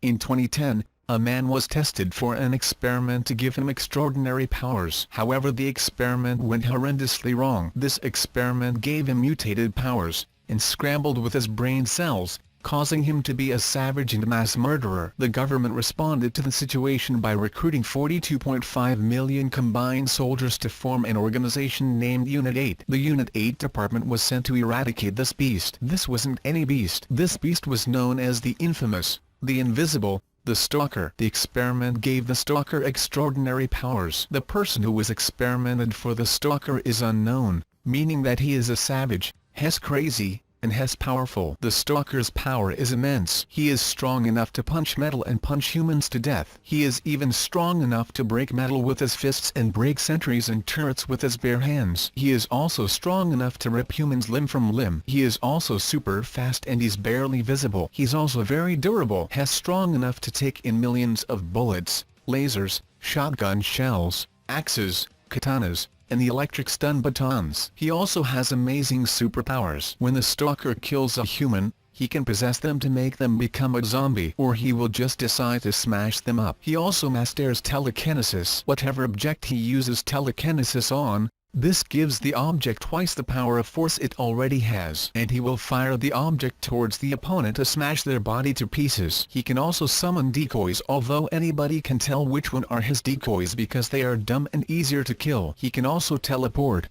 In 2010, a man was tested for an experiment to give him extraordinary powers. However, the experiment went horrendously wrong. This experiment gave him mutated powers, and scrambled with his brain cells, causing him to be a savage and mass murderer. The government responded to the situation by recruiting 42.5 million combined soldiers to form an organization named Unit 8. The Unit 8 department was sent to eradicate this beast. This wasn't any beast. This beast was known as the infamous, the invisible, the Stalker. The experiment gave the Stalker extraordinary powers. The person who was experimented for the Stalker is unknown, meaning that he is a savage, hence crazy, and hence powerful. The Stalker's power is immense. He is strong enough to punch metal and punch humans to death. He is even strong enough to break metal with his fists and break sentries and turrets with his bare hands. He is also strong enough to rip humans limb from limb. He is also super fast and he's barely visible. He's also very durable. He's strong enough to take in millions of bullets, lasers, shotgun shells, axes, katanas, and the electric stun batons. He also has amazing superpowers. When the Stalker kills a human, he can possess them to make them become a zombie, or he will just decide to smash them up. He also masters telekinesis. Whatever object he uses telekinesis on, this gives the object twice the power of force it already has, and he will fire the object towards the opponent to smash their body to pieces. He can also summon decoys, although anybody can tell which one are his decoys because they are dumb and easier to kill. He can also teleport.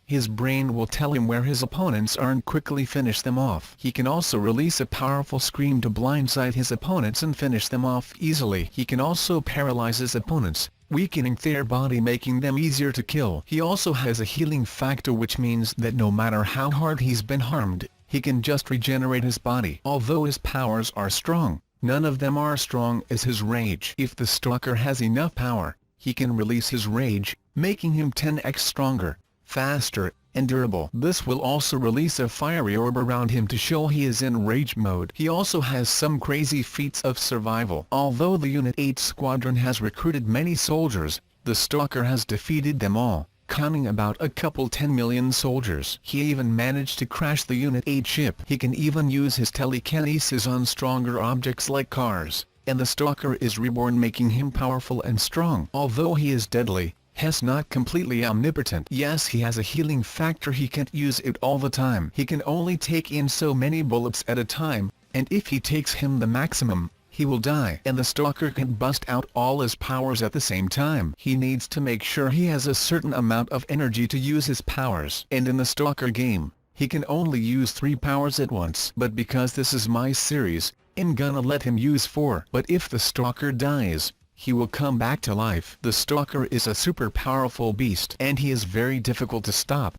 His brain will tell him where his opponents are and quickly finish them off. He can also release a powerful scream to blindside his opponents and finish them off easily. He can also paralyze his opponents, weakening their body, making them easier to kill. He also has a healing factor, which means that no matter how hard he's been harmed, he can just regenerate his body. Although his powers are strong, none of them are strong as his rage. If the Stalker has enough power, he can release his rage, making him 10x stronger, faster, and durable. This will also release a fiery orb around him to show he is in rage mode. He also has some crazy feats of survival. Although the Unit 8 squadron has recruited many soldiers, the Stalker has defeated them all, counting about a couple 10 million soldiers. He even managed to crash the Unit 8 ship. He can even use his telekinesis on stronger objects like cars, and the Stalker is reborn, making him powerful and strong. Although he is deadly, he's not completely omnipotent. Yes, he has a healing factor. He can't use it all the time. He can only take in so many bullets at a time, and if he takes him the maximum, he will die. And the Stalker can bust out all his powers at the same time. He needs to make sure he has a certain amount of energy to use his powers. And in the Stalker game, he can only use 3 powers at once. But because this is my series, I'm gonna let him use 4. But if the Stalker dies, he will come back to life. The Stalker is a super powerful beast, and he is very difficult to stop.